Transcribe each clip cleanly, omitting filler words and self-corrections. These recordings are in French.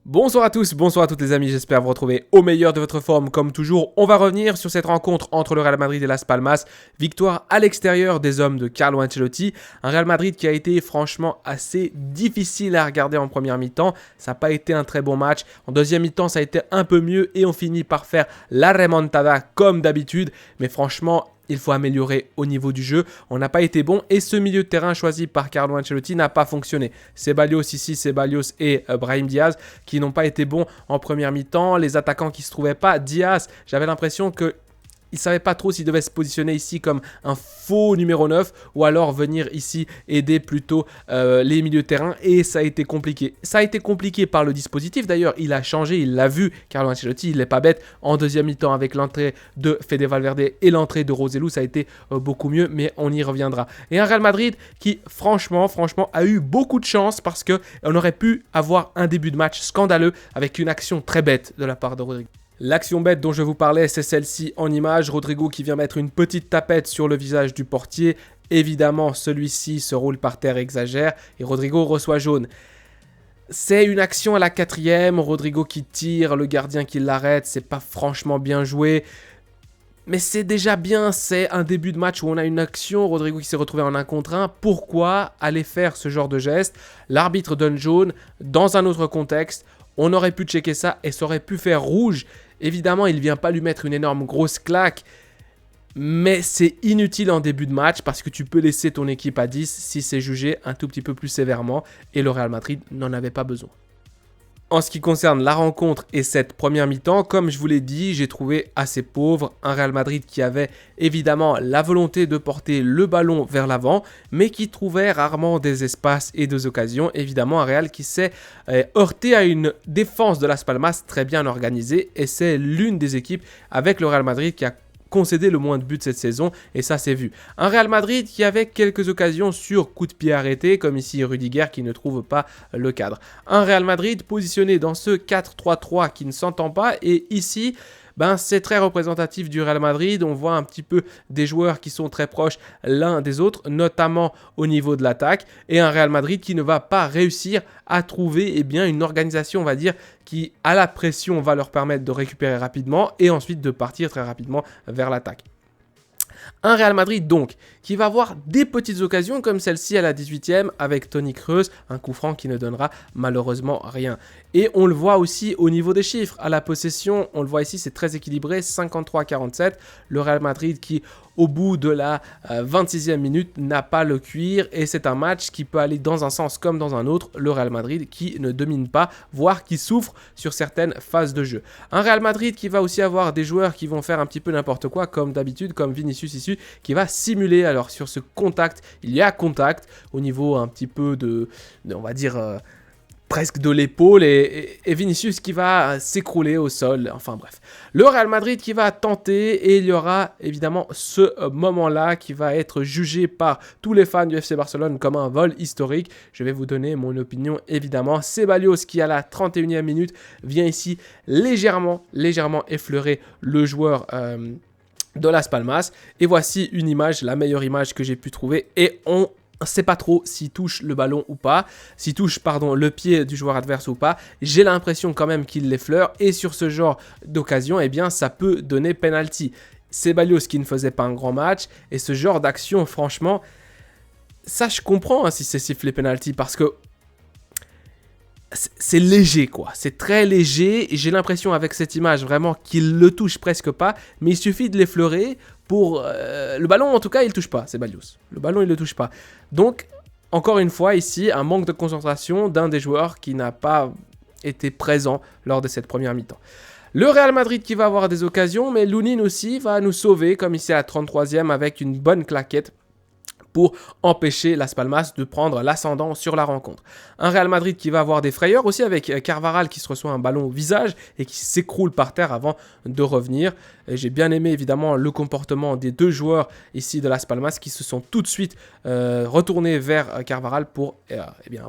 Bonsoir à tous, bonsoir à toutes les amis, j'espère vous retrouver au meilleur de votre forme comme toujours. On va revenir sur cette rencontre entre le Real Madrid et Las Palmas. Victoire à l'extérieur des hommes de Carlo Ancelotti. Un Real Madrid qui a été franchement assez difficile à regarder en première mi-temps. Ça n'a pas été un très bon match. En deuxième mi-temps, ça a été un peu mieux et on finit par faire la remontada comme d'habitude. Mais franchement, il faut améliorer au niveau du jeu. On n'a pas été bon et ce milieu de terrain choisi par Carlo Ancelotti n'a pas fonctionné. Ceballos et Brahim Diaz qui n'ont pas été bons en première mi-temps. Les attaquants qui ne se trouvaient pas. Diaz, j'avais l'impression que il ne savait pas trop s'il devait se positionner ici comme un faux numéro 9 ou alors venir ici aider plutôt les milieux de terrain et ça a été compliqué. Ça a été compliqué par le dispositif d'ailleurs, il a changé, il l'a vu, Carlo Ancelotti, il n'est pas bête. En deuxième mi-temps avec l'entrée de Fede Valverde et l'entrée de Roselu, ça a été beaucoup mieux mais on y reviendra. Et un Real Madrid qui franchement a eu beaucoup de chance parce qu'on aurait pu avoir un début de match scandaleux avec une action très bête de la part de Rodrigo. L'action bête dont je vous parlais, c'est celle-ci en image. Rodrigo qui vient mettre une petite tapette sur le visage du portier. Évidemment, celui-ci se roule par terre et exagère. Et Rodrigo reçoit jaune. C'est une action à la 4e. Rodrigo qui tire, le gardien qui l'arrête. C'est pas franchement bien joué. Mais c'est déjà bien, c'est un début de match où on a une action, Rodrigo qui s'est retrouvé en 1 contre 1. Pourquoi aller faire ce genre de geste? L'arbitre donne jaune dans un autre contexte. On aurait pu checker ça et ça aurait pu faire rouge. Évidemment, il ne vient pas lui mettre une énorme grosse claque. Mais c'est inutile en début de match parce que tu peux laisser ton équipe à 10 si c'est jugé un tout petit peu plus sévèrement. Et le Real Madrid n'en avait pas besoin. En ce qui concerne la rencontre et cette première mi-temps, comme je vous l'ai dit, j'ai trouvé assez pauvre. Un Real Madrid qui avait évidemment la volonté de porter le ballon vers l'avant, mais qui trouvait rarement des espaces et des occasions. Évidemment, un Real qui s'est heurté à une défense de Las Palmas très bien organisée. Et c'est l'une des équipes avec le Real Madrid qui a concédé le moins de buts cette saison et ça s'est vu. Un Real Madrid qui avait quelques occasions sur coup de pied arrêté comme ici Rudiger qui ne trouve pas le cadre. Un Real Madrid positionné dans ce 4-3-3 qui ne s'entend pas et ici c'est très représentatif du Real Madrid. On voit un petit peu des joueurs qui sont très proches l'un des autres, notamment au niveau de l'attaque. Et un Real Madrid qui ne va pas réussir à trouver une organisation, on va dire, qui à la pression va leur permettre de récupérer rapidement et ensuite de partir très rapidement vers l'attaque. Un Real Madrid donc qui va avoir des petites occasions comme celle-ci à la 18e avec Toni Kroos, un coup franc qui ne donnera malheureusement rien. Et on le voit aussi au niveau des chiffres. À la possession, on le voit ici, c'est très équilibré, 53-47. Le Real Madrid qui, au bout de la 26e minute, n'a pas le cuir. Et c'est un match qui peut aller dans un sens comme dans un autre. Le Real Madrid qui ne domine pas, voire qui souffre sur certaines phases de jeu. Un Real Madrid qui va aussi avoir des joueurs qui vont faire un petit peu n'importe quoi, comme d'habitude, comme Vinicius ici, qui va simuler. Alors sur ce contact, il y a contact au niveau un petit peu on va dire... presque de l'épaule et Vinicius qui va s'écrouler au sol, enfin bref. Le Real Madrid qui va tenter et il y aura évidemment ce moment-là qui va être jugé par tous les fans du FC Barcelone comme un vol historique. Je vais vous donner mon opinion évidemment. Ceballos qui à la 31e minute vient ici légèrement effleurer le joueur de Las Palmas. Et voici une image, la meilleure image que j'ai pu trouver et on ne sait pas trop s'il touche le ballon ou pas, s'il touche le pied du joueur adverse ou pas. J'ai l'impression quand même qu'il l'effleure et sur ce genre d'occasion, ça peut donner penalty. Ceballos qui ne faisait pas un grand match et ce genre d'action, franchement, ça je comprends si c'est sifflé penalty parce que c'est léger quoi, c'est très léger et j'ai l'impression avec cette image vraiment qu'il le touche presque pas, mais il suffit de l'effleurer pour... le ballon en tout cas il ne touche pas, c'est Ceballos, le ballon il ne le touche pas. Donc encore une fois ici un manque de concentration d'un des joueurs qui n'a pas été présent lors de cette première mi-temps. Le Real Madrid qui va avoir des occasions, mais Lunin aussi va nous sauver comme ici à la 33e avec une bonne claquette pour empêcher Las Palmas de prendre l'ascendant sur la rencontre. Un Real Madrid qui va avoir des frayeurs aussi avec Carvajal qui se reçoit un ballon au visage et qui s'écroule par terre avant de revenir. J'ai bien aimé évidemment le comportement des deux joueurs ici de Las Palmas qui se sont tout de suite retournés vers Carvajal pour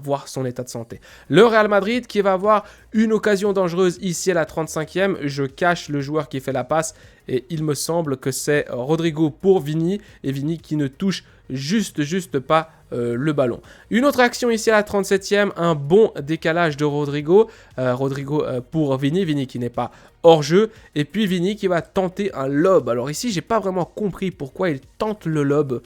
voir son état de santé. Le Real Madrid qui va avoir une occasion dangereuse ici à la 35e. Je cache le joueur qui fait la passe et il me semble que c'est Rodrigo pour Vini, et Vini qui ne touche juste pas le ballon. Une autre action ici à la 37e, un bon décalage de Rodrigo. Rodrigo pour Vini, Vini qui n'est pas hors jeu, et puis Vini qui va tenter un lob. Alors ici, j'ai pas vraiment compris pourquoi il tente le lob.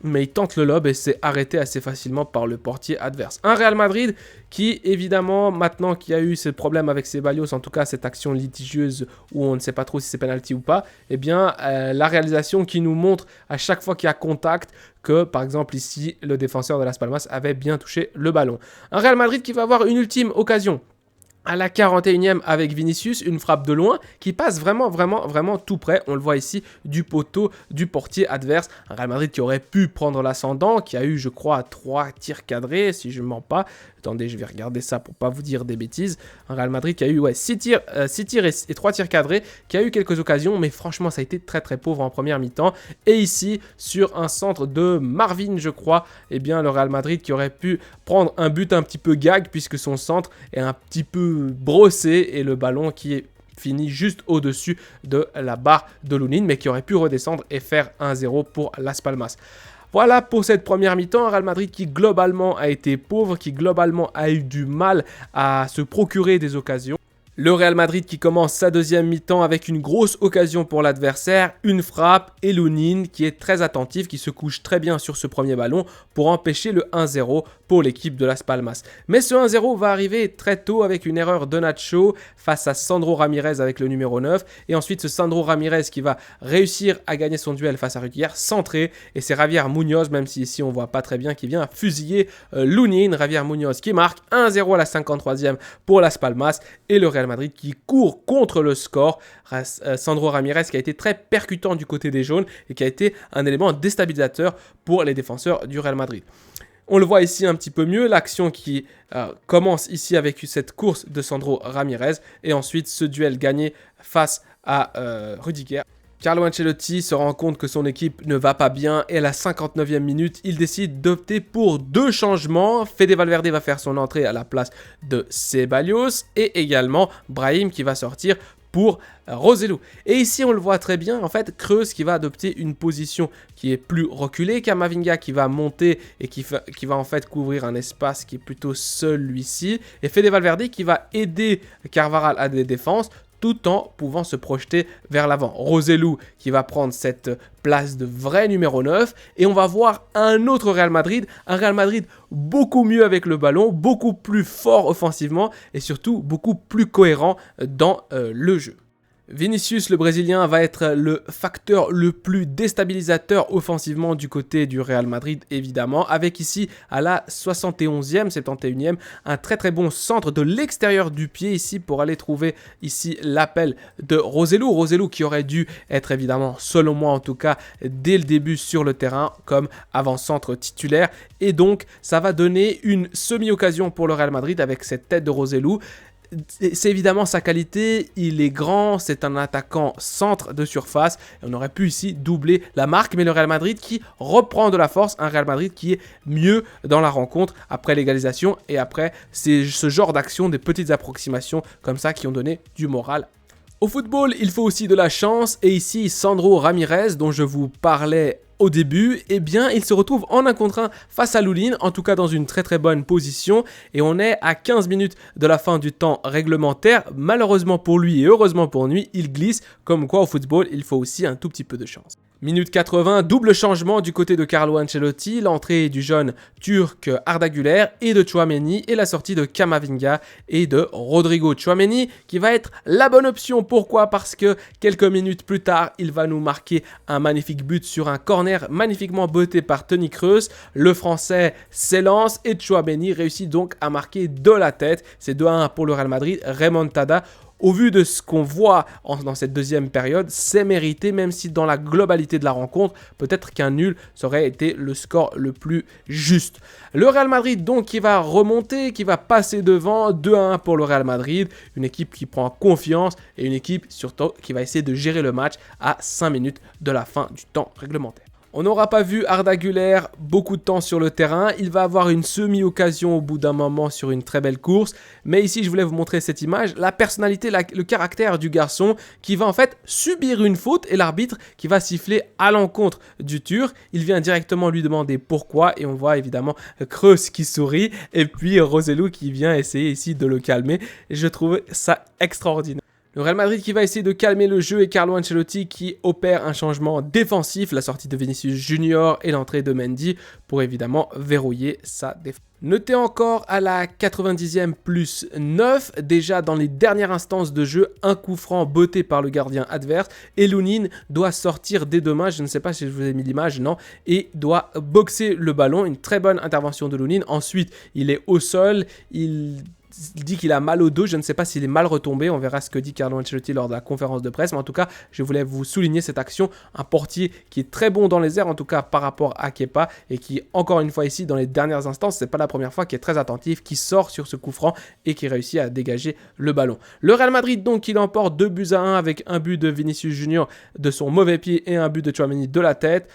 Mais il tente le lob et c'est arrêté assez facilement par le portier adverse. Un Real Madrid qui, évidemment, maintenant qu'il y a eu ce problème avec Ceballos, en tout cas cette action litigieuse où on ne sait pas trop si c'est penalty ou pas, eh bien, la réalisation qui nous montre à chaque fois qu'il y a contact que, par exemple, ici, le défenseur de Las Palmas avait bien touché le ballon. Un Real Madrid qui va avoir une ultime occasion à la 41e avec Vinicius, une frappe de loin qui passe vraiment tout près. On le voit ici du poteau du portier adverse. Un Real Madrid qui aurait pu prendre l'ascendant, qui a eu, je crois, 3 tirs cadrés, si je ne mens pas. Attendez, je vais regarder ça pour pas vous dire des bêtises. Un Real Madrid qui a eu 6 tirs et 3 tirs cadrés, qui a eu quelques occasions, mais franchement, ça a été très pauvre en première mi-temps. Et ici, sur un centre de Marvin, je crois, eh bien, le Real Madrid qui aurait pu prendre un but un petit peu gag, puisque son centre est un petit peu brossé, et le ballon qui est fini juste au-dessus de la barre de Lunin, mais qui aurait pu redescendre et faire 1-0 pour Las Palmas. Voilà pour cette première mi-temps, un Real Madrid qui globalement a été pauvre, qui globalement a eu du mal à se procurer des occasions. Le Real Madrid qui commence sa deuxième mi-temps avec une grosse occasion pour l'adversaire, une frappe et Lunin qui est très attentif, qui se couche très bien sur ce premier ballon pour empêcher le 1-0 pour l'équipe de Las Palmas. Mais ce 1-0 va arriver très tôt avec une erreur de Nacho face à Sandro Ramirez avec le numéro 9. Et ensuite ce Sandro Ramirez qui va réussir à gagner son duel face à Rudiger, centré. Et c'est Javier Munoz, même si ici on voit pas très bien, qui vient fusiller Lunin. Javier Munoz qui marque 1-0 à la 53e pour Las Palmas. Et le Real Madrid qui court contre le score. Sandro Ramirez qui a été très percutant du côté des jaunes et qui a été un élément déstabilisateur pour les défenseurs du Real Madrid. On le voit ici un petit peu mieux, l'action qui commence ici avec cette course de Sandro Ramirez et ensuite ce duel gagné face à Rudiger. Carlo Ancelotti se rend compte que son équipe ne va pas bien et à la 59e minute, il décide d'opter pour 2 changements. Fede Valverde va faire son entrée à la place de Ceballos et également Brahim qui va sortir pour Roselu. Et ici, on le voit très bien, en fait, Kroos qui va adopter une position qui est plus reculée, Camavinga qui va monter et qui va en fait couvrir un espace qui est plutôt celui-ci, et Fede Valverde qui va aider Carvajal à des défenses, tout en pouvant se projeter vers l'avant. Roselu qui va prendre cette place de vrai numéro 9. Et on va voir un autre Real Madrid. Un Real Madrid beaucoup mieux avec le ballon, beaucoup plus fort offensivement et surtout beaucoup plus cohérent dans le jeu. Vinicius, le Brésilien, va être le facteur le plus déstabilisateur offensivement du côté du Real Madrid, évidemment, avec ici à la 71e, 71e, un très bon centre de l'extérieur du pied ici pour aller trouver ici l'appel de Roselu. Roselu qui aurait dû être évidemment, selon moi en tout cas, dès le début sur le terrain comme avant-centre titulaire. Et donc, ça va donner une semi-occasion pour le Real Madrid avec cette tête de Roselu. C'est évidemment sa qualité, il est grand, c'est un attaquant centre de surface. Et on aurait pu ici doubler la marque, mais le Real Madrid qui reprend de la force, un Real Madrid qui est mieux dans la rencontre après l'égalisation. Et après, c'est ce genre d'action, des petites approximations comme ça qui ont donné du moral. Au football, il faut aussi de la chance, et ici Sandro Ramirez, dont je vous parlais au début, eh bien il se retrouve en 1 contre 1 face à Lunin, en tout cas dans une très bonne position, et on est à 15 minutes de la fin du temps réglementaire. Malheureusement pour lui et heureusement pour lui, il glisse, comme quoi au football il faut aussi un tout petit peu de chance. Minute 80, double changement du côté de Carlo Ancelotti, l'entrée du jeune turc Arda Güler et de Tchouaméni et la sortie de Camavinga et de Rodrigo. Tchouaméni qui va être la bonne option, pourquoi? Parce que quelques minutes plus tard, il va nous marquer un magnifique but sur un corner magnifiquement botté par Toni Kroos. Le français s'élance et Tchouaméni réussit donc à marquer de la tête. C'est 2-1 pour le Real Madrid, remontada. Au vu de ce qu'on voit dans cette deuxième période, c'est mérité, même si dans la globalité de la rencontre, peut-être qu'un nul serait été le score le plus juste. Le Real Madrid donc qui va remonter, qui va passer devant, 2-1 pour le Real Madrid, une équipe qui prend confiance et une équipe surtout qui va essayer de gérer le match à 5 minutes de la fin du temps réglementaire. On n'aura pas vu Arda Güler beaucoup de temps sur le terrain. Il va avoir une semi-occasion au bout d'un moment sur une très belle course. Mais ici, je voulais vous montrer cette image. La personnalité, le caractère du garçon qui va en fait subir une faute et l'arbitre qui va siffler à l'encontre du Turc. Il vient directement lui demander pourquoi. Et on voit évidemment Kroos qui sourit. Et puis Roselu qui vient essayer ici de le calmer. Et je trouve ça extraordinaire. Le Real Madrid qui va essayer de calmer le jeu et Carlo Ancelotti qui opère un changement défensif, la sortie de Vinicius Junior et l'entrée de Mendy pour évidemment verrouiller sa défense. Notez encore à la 90e plus 9, déjà dans les dernières instances de jeu, un coup franc botté par le gardien adverse et Lunin doit sortir dès demain, je ne sais pas si je vous ai mis l'image, non, et doit boxer le ballon, une très bonne intervention de Lunin. Ensuite, il est au sol, il dit qu'il a mal au dos, je ne sais pas s'il est mal retombé, on verra ce que dit Carlo Ancelotti lors de la conférence de presse, mais en tout cas, je voulais vous souligner cette action, un portier qui est très bon dans les airs, en tout cas par rapport à Kepa, et qui, encore une fois ici, dans les dernières instances, c'est pas la première fois, qui est très attentif, qui sort sur ce coup franc et qui réussit à dégager le ballon. Le Real Madrid, donc, il emporte 2-1 avec un but de Vinicius Junior de son mauvais pied et un but de Tchouaméni de la tête.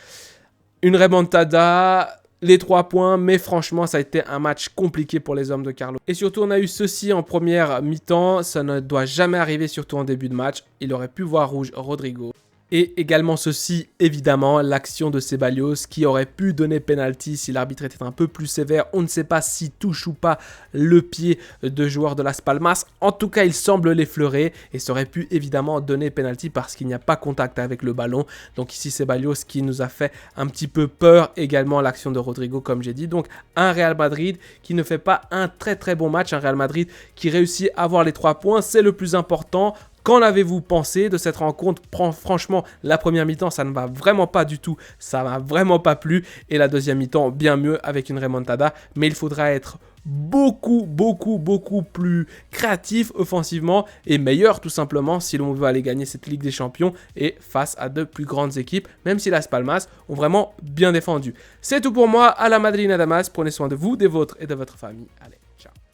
Une remontada, les 3 points, mais franchement, ça a été un match compliqué pour les hommes de Carlo. Et surtout, on a eu ceci en première mi-temps. Ça ne doit jamais arriver, surtout en début de match. Il aurait pu voir rouge Rodrigo. Et également ceci, évidemment, l'action de Ceballos qui aurait pu donner penalty si l'arbitre était un peu plus sévère. On ne sait pas s'il touche ou pas le pied de joueur de Las Palmas. En tout cas, il semble l'effleurer et ça aurait pu évidemment donner penalty parce qu'il n'y a pas contact avec le ballon. Donc ici, Ceballos qui nous a fait un petit peu peur. Également l'action de Rodrigo, comme j'ai dit. Donc un Real Madrid qui ne fait pas un très très bon match. Un Real Madrid qui réussit à avoir les 3 points. C'est le plus important. Qu'en avez-vous pensé de cette rencontre? Franchement, la première mi-temps, ça ne va vraiment pas du tout. Ça m'a vraiment pas plu. Et la deuxième mi-temps, bien mieux avec une remontada. Mais il faudra être beaucoup plus créatif offensivement et meilleur tout simplement si l'on veut aller gagner cette Ligue des Champions et face à de plus grandes équipes, même si Las Palmas ont vraiment bien défendu. C'est tout pour moi. À la Madrid Nadamas. Prenez soin de vous, des vôtres et de votre famille. Allez.